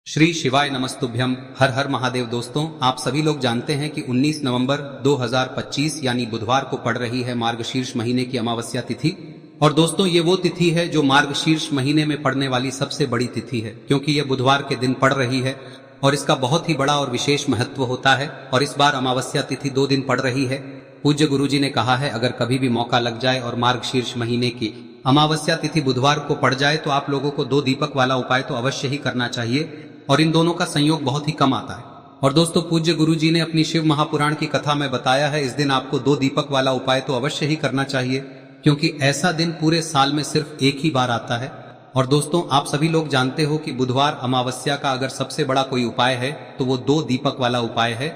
श्री शिवाय नमस्तुभ्यम। हर हर महादेव। दोस्तों, आप सभी लोग जानते हैं कि 19 नवंबर 2025 यानी बुधवार को पड़ रही है मार्गशीर्ष महीने की अमावस्या तिथि। और दोस्तों, ये वो तिथि है जो मार्गशीर्ष महीने में पड़ने वाली सबसे बड़ी तिथि है, क्योंकि ये बुधवार के दिन पड़ रही है और इसका बहुत ही बड़ा और विशेष महत्व होता है। और इस बार अमावस्या तिथि 2 दिन पड़ रही है। पूज्य गुरुजी ने कहा है, अगर कभी भी मौका लग जाए और मार्गशीर्ष महीने की अमावस्या तिथि बुधवार को पड़ जाए तो आप लोगों को 2 दीपक वाला उपाय तो अवश्य ही करना चाहिए, और इन दोनों का संयोग बहुत ही कम आता है। और दोस्तों, पूज्य गुरुजी ने अपनी शिव महापुराण की कथा में बताया है, इस दिन आपको 2 दीपक वाला उपाय तो अवश्य ही करना चाहिए, क्योंकि ऐसा दिन पूरे साल में सिर्फ एक ही बार आता है। और दोस्तों, आप सभी लोग जानते हो कि बुधवार अमावस्या का अगर सबसे बड़ा कोई उपाय है तो वो 2 दीपक वाला उपाय है।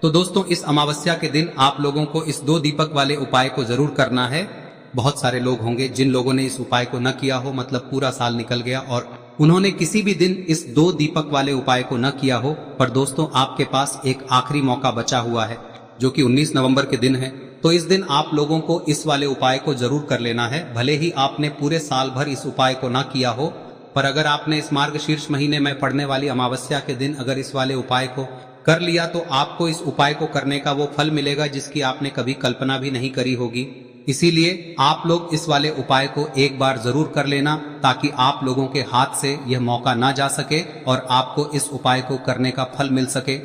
तो दोस्तों, इस अमावस्या के दिन आप लोगों को इस 2 दीपक वाले उपाय को जरूर करना है। बहुत सारे लोग होंगे जिन लोगों ने इस उपाय को न किया हो, मतलब पूरा साल निकल गया और उन्होंने किसी भी दिन इस 2 दीपक वाले उपाय को न किया हो। पर दोस्तों, आपके पास एक आखिरी मौका बचा हुआ है, जो कि 19 नवंबर के दिन है। तो इस दिन आप लोगों को इस वाले उपाय को जरूर कर लेना है। भले ही आपने पूरे साल भर इस उपाय को न किया हो, पर अगर आपने इस मार्गशीर्ष महीने में पड़ने वाली अमावस्या के दिन अगर इस वाले उपाय को कर लिया तो आपको इस उपाय को करने का वो फल मिलेगा जिसकी आपने कभी कल्पना भी नहीं करी होगी। इसीलिए आप लोग इस वाले उपाय को एक बार जरूर कर लेना, ताकि आप लोगों के हाथ से यह मौका ना जा सके और आपको इस उपाय को करने का फल मिल सके।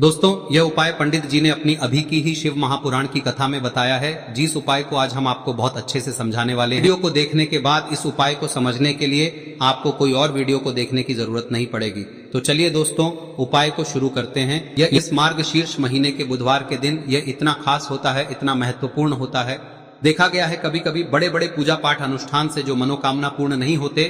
दोस्तों, यह उपाय पंडित जी ने अपनी अभी की ही शिव महापुराण की कथा में बताया है, जिस उपाय को आज हम आपको बहुत अच्छे से समझाने वाले हैं। वीडियो को देखने के बाद इस उपाय को समझने के लिए आपको कोई और वीडियो को देखने की जरूरत नहीं पड़ेगी। तो चलिए दोस्तों, उपाय को शुरू करते हैं। यह इस मार्गशीर्ष महीने के बुधवार के दिन यह इतना खास होता है, इतना महत्वपूर्ण होता है। देखा गया है कभी कभी बड़े बड़े पूजा पाठ अनुष्ठान से जो मनोकामना पूर्ण नहीं होते,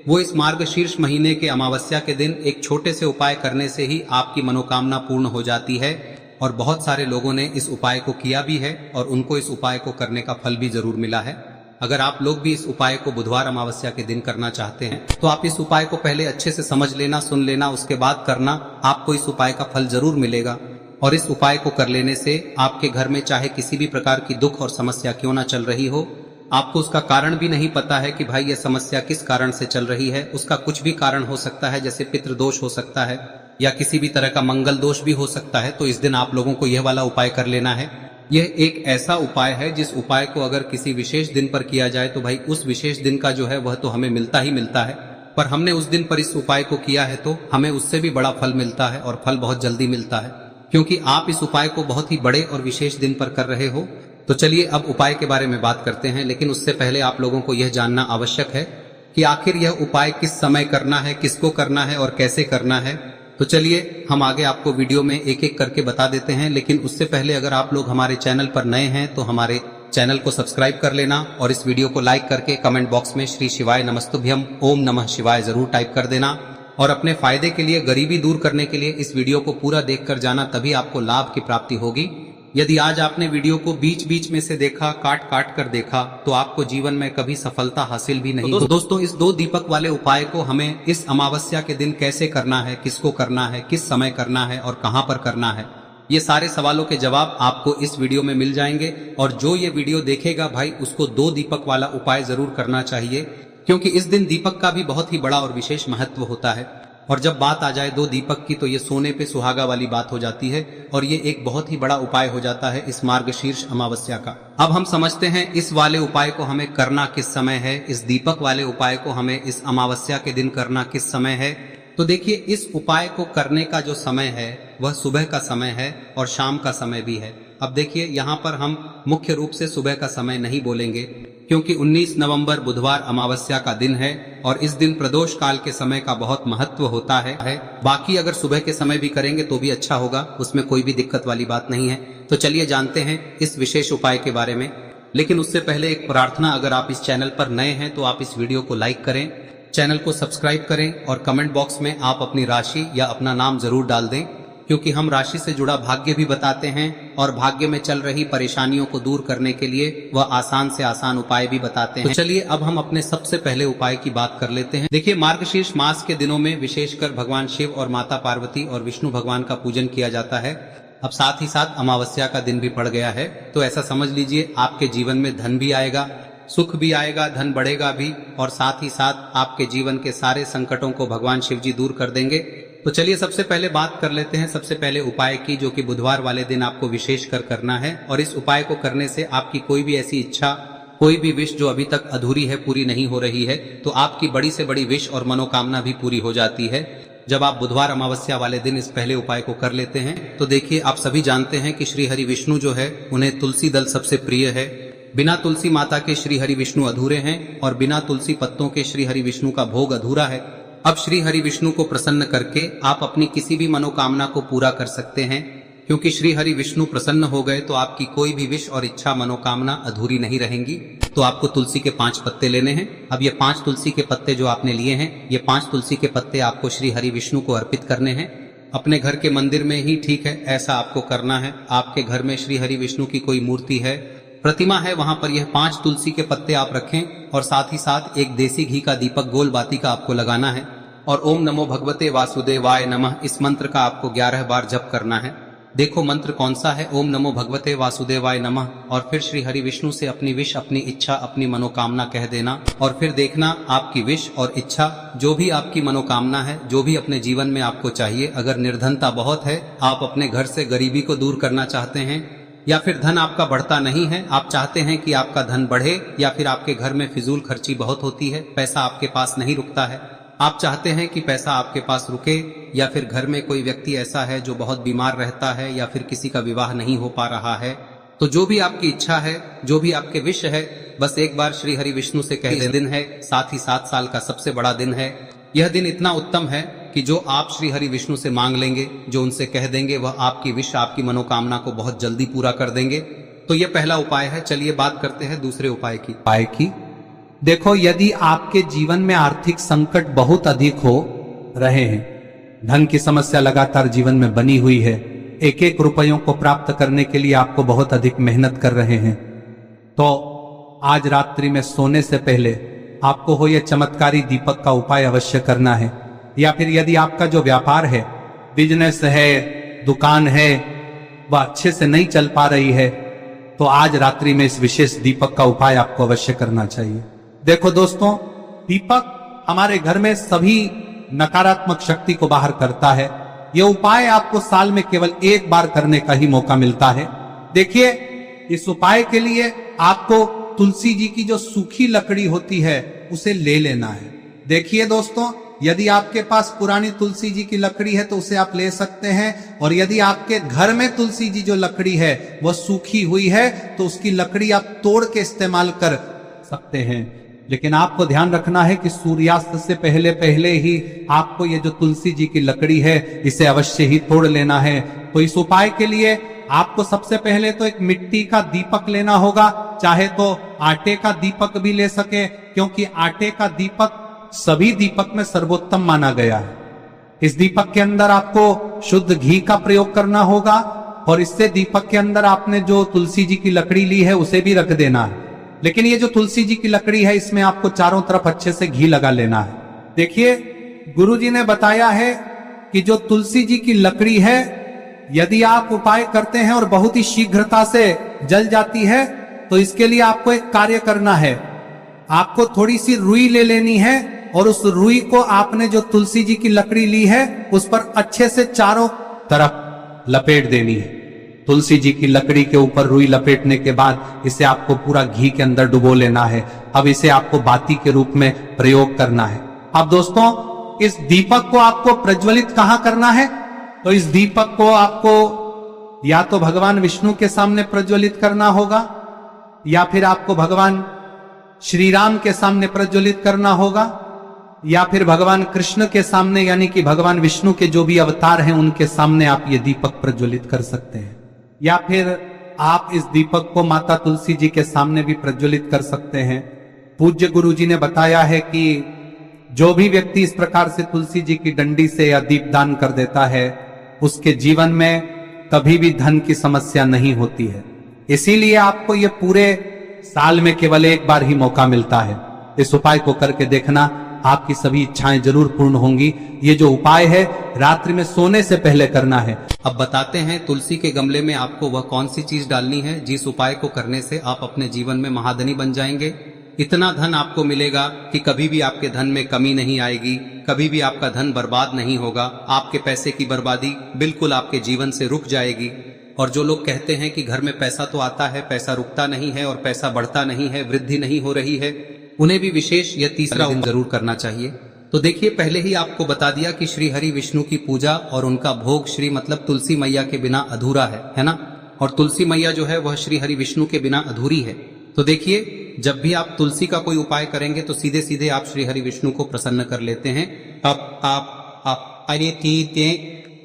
वो इस मार्गशीर्ष महीने के अमावस्या के दिन एक छोटे से उपाय करने से ही आपकी मनोकामना पूर्ण हो जाती है। और बहुत सारे लोगों ने इस उपाय को किया भी है और उनको इस उपाय को करने का फल भी जरूर मिला है। अगर आप लोग भी इस उपाय को बुधवार अमावस्या के दिन करना चाहते हैं तो आप इस उपाय को पहले अच्छे से समझ लेना, सुन लेना, उसके बाद करना। आपको इस उपाय का फल जरूर मिलेगा। और इस उपाय को कर लेने से आपके घर में चाहे किसी भी प्रकार की दुख और समस्या क्यों ना चल रही हो, आपको उसका कारण भी नहीं पता है कि भाई यह समस्या किस कारण से चल रही है, उसका कुछ भी कारण हो सकता है, जैसे पितृदोष हो सकता है या किसी भी तरह का मंगल दोष भी हो सकता है। तो इस दिन आप लोगों को यह वाला उपाय कर लेना है। यह एक ऐसा उपाय है जिस उपाय को अगर किसी विशेष दिन पर किया जाए तो भाई उस विशेष दिन का जो है वह तो हमें मिलता ही मिलता है, पर हमने उस दिन पर इस उपाय को किया है तो हमें उससे भी बड़ा फल मिलता है, और फल बहुत जल्दी मिलता है, क्योंकि आप इस उपाय को बहुत ही बड़े और विशेष दिन पर कर रहे हो। तो चलिए अब उपाय के बारे में बात करते हैं, लेकिन उससे पहले आप लोगों को यह जानना आवश्यक है कि आखिर यह उपाय किस समय करना है, किसको करना है और कैसे करना है। तो चलिए हम आगे आपको वीडियो में एक एक करके बता देते हैं, लेकिन उससे पहले अगर आप लोग हमारे चैनल पर नए हैं तो हमारे चैनल को सब्सक्राइब कर लेना और इस वीडियो को लाइक करके कमेंट बॉक्स में श्री शिवाय नमस्तुभ्यम ओम नमः शिवाय जरूर टाइप कर देना। और अपने फायदे के लिए, गरीबी दूर करने के लिए इस वीडियो को पूरा देखकर जाना, तभी आपको लाभ की प्राप्ति होगी। यदि आज आपने वीडियो को बीच बीच में से देखा, काट काट कर देखा, तो आपको जीवन में कभी सफलता हासिल भी नहीं। तो दोस्तों, इस 2 दीपक वाले उपाय को हमें इस अमावस्या के दिन कैसे करना है, किसको करना है, किस समय करना है और कहां पर करना है, ये सारे सवालों के जवाब आपको इस वीडियो में मिल जाएंगे। और जो ये वीडियो देखेगा भाई, उसको 2 दीपक वाला उपाय जरूर करना चाहिए, क्योंकि इस दिन दीपक का भी बहुत ही बड़ा और विशेष महत्व होता है। और जब बात आ जाए 2 दीपक की, तो ये सोने पे सुहागा वाली बात हो जाती है, और ये एक बहुत ही बड़ा उपाय हो जाता है इस मार्गशीर्ष अमावस्या का। अब हम समझते हैं इस वाले उपाय को हमें करना किस समय है, इस दीपक वाले उपाय को हमें इस अमावस्या के दिन करना किस समय है। तो देखिए, इस उपाय को करने का जो समय है वह सुबह का समय है और शाम का समय भी है। अब देखिए, यहाँ पर हम मुख्य रूप से सुबह का समय नहीं बोलेंगे, क्योंकि 19 नवंबर बुधवार अमावस्या का दिन है और इस दिन प्रदोष काल के समय का बहुत महत्व होता है। बाकी अगर सुबह के समय भी करेंगे तो भी अच्छा होगा, उसमें कोई भी दिक्कत वाली बात नहीं है। तो चलिए जानते हैं इस विशेष उपाय के बारे में। लेकिन उससे पहले एक प्रार्थना, अगर आप इस चैनल पर नए हैं तो आप इस वीडियो को लाइक करें, चैनल को सब्सक्राइब करें और कमेंट बॉक्स में आप अपनी राशि या अपना नाम जरूर डाल दें, क्योंकि हम राशि से जुड़ा भाग्य भी बताते हैं और भाग्य में चल रही परेशानियों को दूर करने के लिए वह आसान से आसान उपाय भी बताते हैं। तो चलिए अब हम अपने सबसे पहले उपाय की बात कर लेते हैं। देखिए, मार्गशीर्ष मास के दिनों में विशेषकर भगवान शिव और माता पार्वती और विष्णु भगवान का पूजन किया जाता है। अब साथ ही साथ अमावस्या का दिन भी पड़ गया है, तो ऐसा समझ लीजिए आपके जीवन में धन भी आएगा, सुख भी आएगा, धन बढ़ेगा भी, और साथ ही साथ आपके जीवन के सारे संकटों को भगवान शिव जी दूर कर देंगे। तो चलिए सबसे पहले बात कर लेते हैं सबसे पहले उपाय की, जो कि बुधवार वाले दिन आपको विशेष कर करना है। और इस उपाय को करने से आपकी कोई भी ऐसी इच्छा, कोई भी विश जो अभी तक अधूरी है, पूरी नहीं हो रही है, तो आपकी बड़ी से बड़ी विश और मनोकामना भी पूरी हो जाती है जब आप बुधवार अमावस्या वाले दिन इस पहले उपाय को कर लेते हैं। तो देखिए, आप सभी जानते हैं कि श्री हरि विष्णु जो है उन्हें तुलसी दल सबसे प्रिय है। बिना तुलसी माता के श्री हरि विष्णु अधूरे हैं और बिना तुलसी पत्तों के श्री हरि विष्णु का भोग अधूरा है। अब श्री हरि विष्णु को प्रसन्न करके आप अपनी किसी भी मनोकामना को पूरा कर सकते हैं, क्योंकि श्री हरि विष्णु प्रसन्न हो गए तो आपकी कोई भी विश और इच्छा मनोकामना अधूरी नहीं रहेंगी। तो आपको तुलसी के 5 पत्ते लेने हैं। अब ये 5 तुलसी के पत्ते जो आपने लिए हैं, ये 5 तुलसी के पत्ते आपको श्री हरि विष्णु को अर्पित करने हैं। अपने घर के मंदिर में ही ठीक है, ऐसा आपको करना है। आपके घर में श्री हरि विष्णु की कोई मूर्ति है, प्रतिमा है, वहां पर यह 5 तुलसी के पत्ते आप रखें और साथ ही साथ एक देसी घी का दीपक गोल बाती का आपको लगाना है। और ओम नमो भगवते वासुदेवाय नमः इस मंत्र का आपको 11 बार जप करना है। देखो मंत्र कौन सा है, ओम नमो भगवते वासुदेवाय नमः। और फिर श्री हरि विष्णु से अपनी विश, अपनी इच्छा, अपनी मनोकामना कह देना। और फिर देखना आपकी विश और इच्छा, जो भी आपकी मनोकामना है, जो भी अपने जीवन में आपको चाहिए। अगर निर्धनता बहुत है, आप अपने घर से गरीबी को दूर करना चाहते हैं, या फिर धन आपका बढ़ता नहीं है, आप चाहते हैं कि आपका धन बढ़े, या फिर आपके घर में फिजूल खर्ची बहुत होती है, पैसा आपके पास नहीं रुकता है, आप चाहते हैं कि पैसा आपके पास रुके, या फिर घर में कोई व्यक्ति ऐसा है जो बहुत बीमार रहता है, या फिर किसी का विवाह नहीं हो पा रहा है, तो जो भी आपकी इच्छा है, जो भी आपके विश है, बस एक बार श्री हरि विष्णु से कह दे। दिन है, साथ ही 7 साल का सबसे बड़ा दिन है। यह दिन इतना उत्तम है कि जो आप श्री हरि विष्णु से मांग लेंगे, जो उनसे कह देंगे, वह आपकी विश, आपकी मनोकामना को बहुत जल्दी पूरा कर देंगे। तो यह पहला उपाय है। चलिए बात करते हैं दूसरे उपाय की। देखो, यदि आपके जीवन में आर्थिक संकट बहुत अधिक हो रहे हैं, धन की समस्या लगातार जीवन में बनी हुई है, एक एक रुपयों को प्राप्त करने के लिए आपको बहुत अधिक मेहनत कर रहे हैं, तो आज रात्रि में सोने से पहले आपको हो यह चमत्कारी दीपक का उपाय अवश्य करना है। या फिर यदि आपका जो व्यापार है, बिजनेस है, दुकान है, वह अच्छे से नहीं चल पा रही है, तो आज रात्रि में इस विशेष दीपक का उपाय आपको अवश्य करना चाहिए। देखो दोस्तों, दीपक हमारे घर में सभी नकारात्मक शक्ति को बाहर करता है। यह उपाय आपको साल में केवल 1 बार करने का ही मौका मिलता है। देखिए, इस उपाय के लिए आपको तुलसी जी की जो सूखी लकड़ी होती है उसे ले लेना है। देखिए दोस्तों, यदि आपके पास पुरानी तुलसी जी की लकड़ी है तो उसे आप ले सकते हैं, और यदि आपके घर में तुलसी जी जो लकड़ी है वह सूखी हुई है तो उसकी लकड़ी आप तोड़ के इस्तेमाल कर सकते हैं। लेकिन आपको ध्यान रखना है कि सूर्यास्त से पहले पहले ही आपको ये जो तुलसी जी की लकड़ी है इसे अवश्य ही तोड़ लेना है। तो इस उपाय के लिए आपको सबसे पहले तो एक मिट्टी का दीपक लेना होगा, चाहे तो आटे का दीपक भी ले सके, क्योंकि आटे का दीपक सभी दीपक में सर्वोत्तम माना गया है। इस दीपक के अंदर आपको शुद्ध घी का प्रयोग करना होगा, और इससे दीपक के अंदर आपने जो तुलसी जी की लकड़ी ली है उसे भी रख देना है। लेकिन ये जो तुलसी जी की लकड़ी है, इसमें आपको चारों तरफ अच्छे से घी लगा लेना है। देखिए, गुरुजी ने बताया है कि जो तुलसी जी की लकड़ी है, यदि आप उपाय करते हैं और बहुत ही शीघ्रता से जल जाती है, तो इसके लिए आपको एक कार्य करना है। आपको थोड़ी सी रुई ले लेनी है, और उस रुई को आपने जो तुलसी जी की लकड़ी ली है उस पर अच्छे से चारों तरफ लपेट देनी है। तुलसी जी की लकड़ी के ऊपर रुई लपेटने के बाद इसे आपको पूरा घी के अंदर डुबो लेना है। अब इसे आपको बाती के रूप में प्रयोग करना है। अब दोस्तों, इस दीपक को आपको प्रज्वलित कहां करना है? तो इस दीपक को आपको या तो भगवान विष्णु के सामने प्रज्वलित करना होगा, या फिर आपको भगवान श्री राम के सामने प्रज्वलित करना होगा, या फिर भगवान कृष्ण के सामने, यानी कि भगवान विष्णु के जो भी अवतार हैं उनके सामने आप ये दीपक प्रज्वलित कर सकते हैं। या फिर आप इस दीपक को माता तुलसी जी के सामने भी प्रज्वलित कर सकते हैं। पूज्य गुरु जी ने बताया है कि जो भी व्यक्ति इस प्रकार से तुलसी जी की डंडी से या दीपदान कर देता है, उसके जीवन में कभी भी धन की समस्या नहीं होती है। इसीलिए आपको ये पूरे साल में केवल 1 बार ही मौका मिलता है। इस उपाय को करके देखना, आपकी सभी इच्छाएं जरूर पूर्ण होंगी। ये जो उपाय है रात्रि में सोने से पहले करना है। अब बताते हैं तुलसी के गमले में आपको वह कौन सी चीज डालनी है जिस उपाय को करने से आप अपने जीवन में महाधनी बन जाएंगे। इतना धन आपको मिलेगा कि कभी भी आपके धन में कमी नहीं आएगी, कभी भी आपका धन बर्बाद नहीं होगा। आपके पैसे की बर्बादी बिल्कुल आपके जीवन से रुक जाएगी। और जो लोग कहते हैं कि घर में पैसा तो आता है, पैसा रुकता नहीं है और पैसा बढ़ता नहीं है, वृद्धि नहीं हो रही है, उन्हें भी विशेष यह तीसरा दिन जरूर करना चाहिए। तो देखिए, पहले ही आपको बता दिया कि श्री हरि विष्णु की पूजा और उनका भोग श्री मतलब तुलसी मैया के बिना अधूरा है ना। और तुलसी मैया जो है वह श्री हरि विष्णु के बिना अधूरी है। तो देखिए, जब भी आप तुलसी का कोई उपाय करेंगे तो सीधे सीधे आप श्री हरि विष्णु को प्रसन्न कर लेते हैं।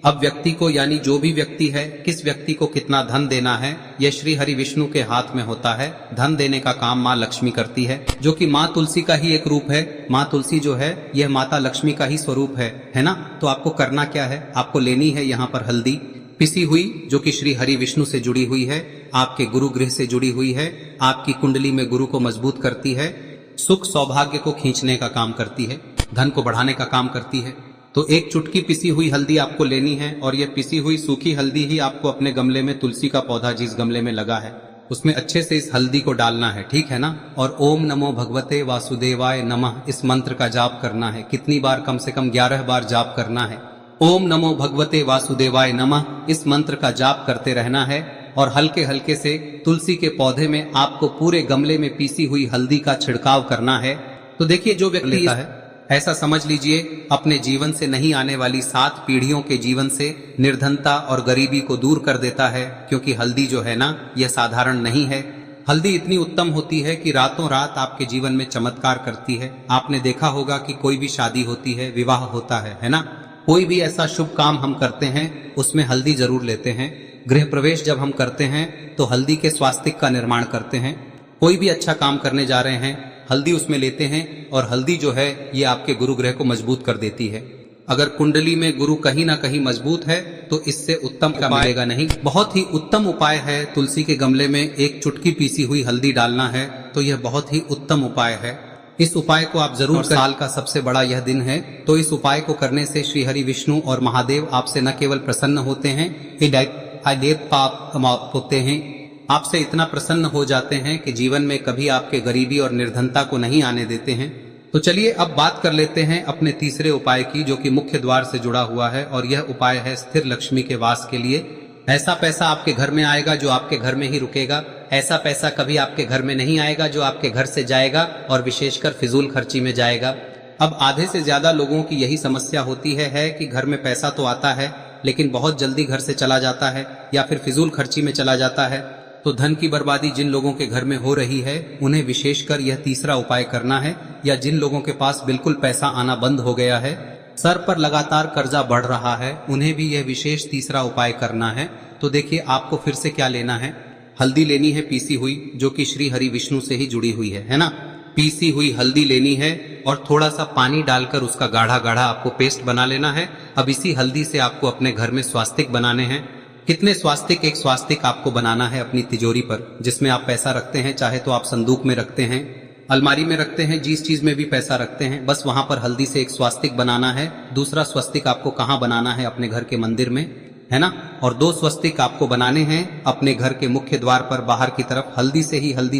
अब व्यक्ति को, यानी जो भी व्यक्ति है, किस व्यक्ति को कितना धन देना है, यह श्री हरि विष्णु के हाथ में होता है। धन देने का काम माँ लक्ष्मी करती है, जो कि माँ तुलसी का ही एक रूप है। माँ तुलसी जो है यह माता लक्ष्मी का ही स्वरूप है ना। तो आपको करना क्या है, आपको लेनी है यहाँ पर हल्दी पिसी हुई, जो कि श्री हरि विष्णु से जुड़ी हुई है, आपके गुरु गृह से जुड़ी हुई है, आपकी कुंडली में गुरु को मजबूत करती है, सुख सौभाग्य को खींचने का काम करती है, धन को बढ़ाने का काम करती है। तो एक चुटकी पिसी हुई हल्दी आपको लेनी है और यह पिसी हुई सूखी हल्दी ही आपको अपने गमले में, तुलसी का पौधा जिस गमले में लगा है उसमें अच्छे से इस हल्दी को डालना है, ठीक है ना। और ओम नमो भगवते वासुदेवाय नमः इस मंत्र का जाप करना है। कितनी बार? कम से कम 11 बार जाप करना है। ओम नमो भगवते वासुदेवाय नमः इस मंत्र का जाप करते रहना है। और हल्के हल्के से तुलसी के पौधे में आपको पूरे गमले में पीसी हुई हल्दी का छिड़काव करना है। तो देखिए, जो व्यक्ति लेता है, ऐसा समझ लीजिए अपने जीवन से नहीं आने वाली 7 पीढ़ियों के जीवन से निर्धनता और गरीबी को दूर कर देता है। क्योंकि हल्दी जो है ना, यह साधारण नहीं है। हल्दी इतनी उत्तम होती है कि रातों रात आपके जीवन में चमत्कार करती है। आपने देखा होगा कि कोई भी शादी होती है, विवाह होता है ना, कोई भी ऐसा शुभ काम हम करते हैं उसमें हल्दी जरूर लेते हैं। गृह प्रवेश जब हम करते हैं तो हल्दी के स्वास्तिक का निर्माण करते हैं। कोई भी अच्छा काम करने जा रहे हैं, हल्दी उसमें लेते हैं। और हल्दी जो है ये आपके गुरु ग्रह को मजबूत कर देती है। अगर कुंडली में गुरु कहीं ना कहीं मजबूत है तो इससे उत्तम का मिलेगा नहीं। बहुत ही उत्तम उपाय है, तुलसी के गमले में एक चुटकी पीसी हुई हल्दी डालना है। तो यह बहुत ही उत्तम उपाय है। इस उपाय को आप जरूर, साल का सबसे बड़ा यह दिन है, तो इस उपाय को करने से श्री हरि विष्णु और महादेव आपसे न केवल प्रसन्न होते हैं, पाप होते हैं, आपसे इतना प्रसन्न हो जाते हैं कि जीवन में कभी आपके गरीबी और निर्धनता को नहीं आने देते हैं। तो चलिए अब बात कर लेते हैं अपने तीसरे उपाय की, जो कि मुख्य द्वार से जुड़ा हुआ है। और यह उपाय है स्थिर लक्ष्मी के वास के लिए। ऐसा पैसा आपके घर में आएगा जो आपके घर में ही रुकेगा। ऐसा पैसा कभी आपके घर में नहीं आएगा जो आपके घर से जाएगा और विशेषकर फिजूल खर्ची में जाएगा। अब आधे से ज्यादा लोगों की यही समस्या होती है कि घर में पैसा तो आता है लेकिन बहुत जल्दी घर से चला जाता है या फिर फिजूल खर्ची में चला जाता है। तो धन की बर्बादी जिन लोगों के घर में हो रही है उन्हें विशेषकर यह तीसरा उपाय करना है। या जिन लोगों के पास बिल्कुल पैसा आना बंद हो गया है, सर पर लगातार कर्जा बढ़ रहा है, उन्हें भी यह विशेष तीसरा उपाय करना है। तो देखिए, आपको फिर से क्या लेना है, हल्दी लेनी है पीसी हुई, जो कि श्री हरि विष्णु से ही जुड़ी हुई है ना। पीसी हुई हल्दी लेनी है और थोड़ा सा पानी डालकर उसका गाढ़ा गाढ़ा आपको पेस्ट बना लेना है। अब इसी हल्दी से आपको अपने घर में स्वास्तिक बनाने हैं। कितने स्वास्तिक? एक स्वास्तिक आपको बनाना है अपनी तिजोरी पर, जिसमें आप पैसा रखते हैं। चाहे तो आप संदूक में रखते हैं, अलमारी में रखते हैं, जिस चीज में भी पैसा रखते हैं, बस वहां पर हल्दी से एक स्वास्तिक बनाना है। दूसरा स्वस्तिक आपको कहाँ बनाना है? अपने घर के मंदिर में, है ना। और 2 स्वस्तिक आपको बनाने हैं अपने घर के मुख्य द्वार पर बाहर की तरफ। हल्दी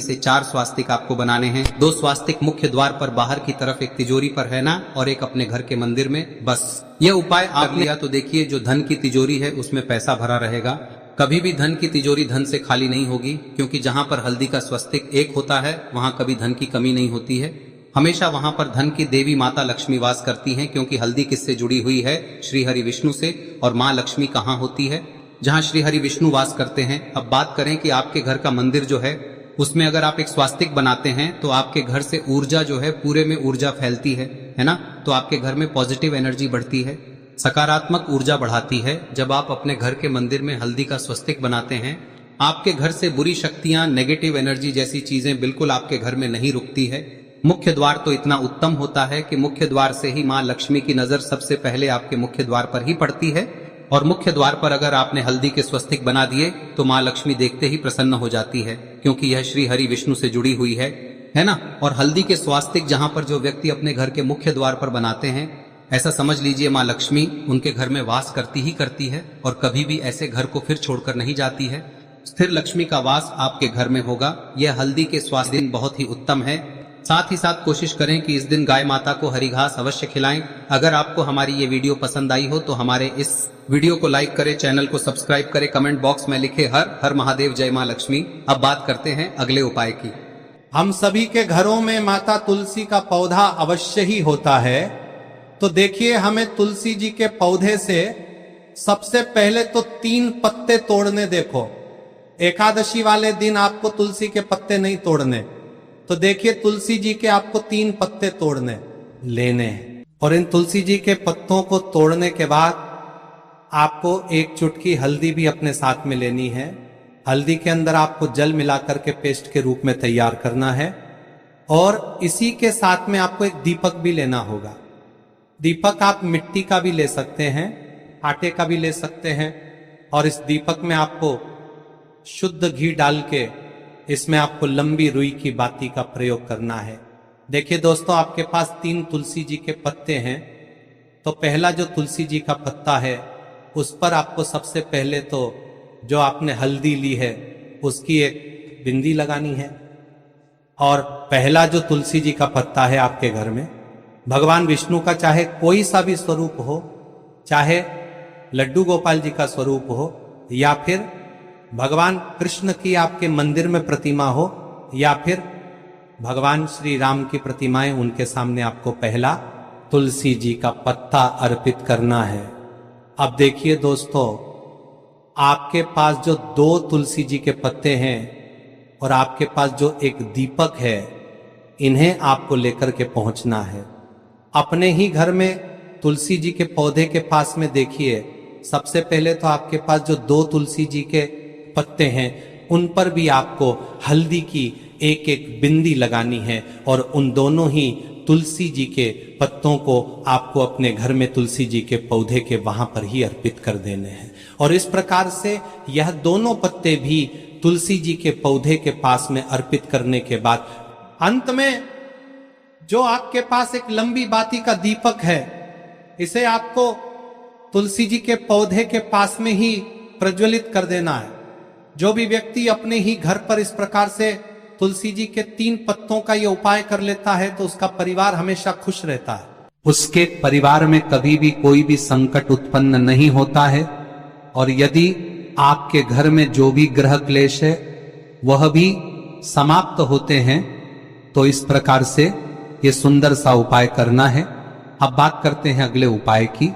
से 4 स्वास्तिक आपको बनाने हैं। 2 स्वास्तिक मुख्य द्वार पर बाहर की तरफ, एक तिजोरी पर, है ना, और एक अपने घर के मंदिर में। बस यह उपाय आप लिया तो देखिए, जो धन की तिजोरी है उसमें पैसा भरा रहेगा। कभी भी धन की तिजोरी धन से खाली नहीं होगी, क्योंकि जहां पर हल्दी का स्वस्तिक एक होता है वहां कभी धन की कमी नहीं होती है। हमेशा वहां पर धन की देवी माता लक्ष्मी वास करती हैं, क्योंकि हल्दी किससे जुड़ी हुई है? श्री हरि विष्णु से। और माँ लक्ष्मी कहाँ होती है? जहाँ श्री हरि विष्णु वास करते हैं। अब बात करें कि आपके घर का मंदिर जो है उसमें अगर आप एक स्वास्तिक बनाते हैं तो आपके घर से ऊर्जा जो है, पूरे में ऊर्जा फैलती है ना। तो आपके घर में पॉजिटिव एनर्जी बढ़ती है, सकारात्मक ऊर्जा बढ़ाती है। जब आप अपने घर के मंदिर में हल्दी का स्वस्तिक बनाते हैं, आपके घर से बुरी शक्तियां, नेगेटिव एनर्जी जैसी चीजें बिल्कुल आपके घर में नहीं रुकती है। मुख्य द्वार तो इतना उत्तम होता है कि मुख्य द्वार से ही माँ लक्ष्मी की नजर सबसे पहले आपके मुख्य द्वार पर ही पड़ती है। और मुख्य द्वार पर अगर आपने हल्दी के स्वस्तिक बना दिए तो माँ लक्ष्मी देखते ही प्रसन्न हो जाती है, क्योंकि यह श्री हरि विष्णु से जुड़ी हुई है ना। और हल्दी के स्वास्तिक जहां पर जो व्यक्ति अपने घर के मुख्य द्वार पर बनाते हैं, ऐसा समझ लीजिए माँ लक्ष्मी उनके घर में वास करती ही करती है और कभी भी ऐसे घर को फिर छोड़कर नहीं जाती है। स्थिर लक्ष्मी का वास आपके घर में होगा। यह हल्दी के स्वास्तिक बहुत ही उत्तम है। साथ ही साथ कोशिश करें कि इस दिन गाय माता को हरी घास अवश्य खिलाएं। अगर आपको हमारी ये वीडियो पसंद आई हो तो हमारे इस वीडियो को लाइक करें, चैनल को सब्सक्राइब करें, कमेंट बॉक्स में लिखे हर हर महादेव, जय मां लक्ष्मी। अब बात करते हैं अगले उपाय की। हम सभी के घरों में माता तुलसी का पौधा अवश्य ही होता है। तो देखिए, हमें तुलसी जी के पौधे से सबसे पहले तो 3 पत्ते तोड़ने। देखो, एकादशी वाले दिन आपको तुलसी के पत्ते नहीं तोड़ने। तो देखिए, तुलसी जी के आपको 3 पत्ते तोड़ने लेने हैं। और इन तुलसी जी के पत्तों को तोड़ने के बाद आपको 1 चुटकी हल्दी भी अपने साथ में लेनी है। हल्दी के अंदर आपको जल मिलाकर के पेस्ट के रूप में तैयार करना है। और इसी के साथ में आपको एक दीपक भी लेना होगा। दीपक आप मिट्टी का भी ले सकते हैं, आटे का भी ले सकते हैं। और इस दीपक में आपको शुद्ध घी डाल के इसमें आपको लंबी रुई की बाती का प्रयोग करना है। देखिए दोस्तों, आपके पास 3 तुलसी जी के पत्ते हैं। तो पहला जो तुलसी जी का पत्ता है उस पर आपको सबसे पहले तो जो आपने हल्दी ली है उसकी एक बिंदी लगानी है। और पहला जो तुलसी जी का पत्ता है आपके घर में, भगवान विष्णु का चाहे कोई सा भी स्वरूप हो, चाहे लड्डू गोपाल जी का स्वरूप हो, या फिर भगवान कृष्ण की आपके मंदिर में प्रतिमा हो, या फिर भगवान श्री राम की प्रतिमाएं, उनके सामने आपको पहला तुलसी जी का पत्ता अर्पित करना है। अब देखिए दोस्तों, आपके पास जो 2 तुलसी जी के पत्ते हैं और आपके पास जो एक दीपक है, इन्हें आपको लेकर के पहुंचना है। अपने ही घर में तुलसी जी के पौधे के पास में देखिए, सबसे पहले तो आपके पास जो 2 तुलसी जी के पत्ते हैं उन पर भी आपको हल्दी की एक एक बिंदी लगानी है। और उन दोनों ही तुलसी जी के पत्तों को आपको अपने घर में तुलसी जी के पौधे के वहां पर ही अर्पित कर देने हैं। और इस प्रकार से यह दोनों पत्ते भी तुलसी जी के पौधे के पास में अर्पित करने के बाद अंत में जो आपके पास एक लंबी बाती का दीपक है, इसे आपको तुलसी जी के पौधे के पास में ही प्रज्वलित कर देना है। जो भी व्यक्ति अपने ही घर पर इस प्रकार से तुलसी जी के 3 पत्तों का ये उपाय कर लेता है तो उसका परिवार हमेशा खुश रहता है। उसके परिवार में कभी भी कोई भी संकट उत्पन्न नहीं होता है। और यदि आपके घर में जो भी ग्रह क्लेश है वह भी समाप्त होते हैं। तो इस प्रकार से ये सुंदर सा उपाय करना है। अब बात करते हैं अगले उपाय की।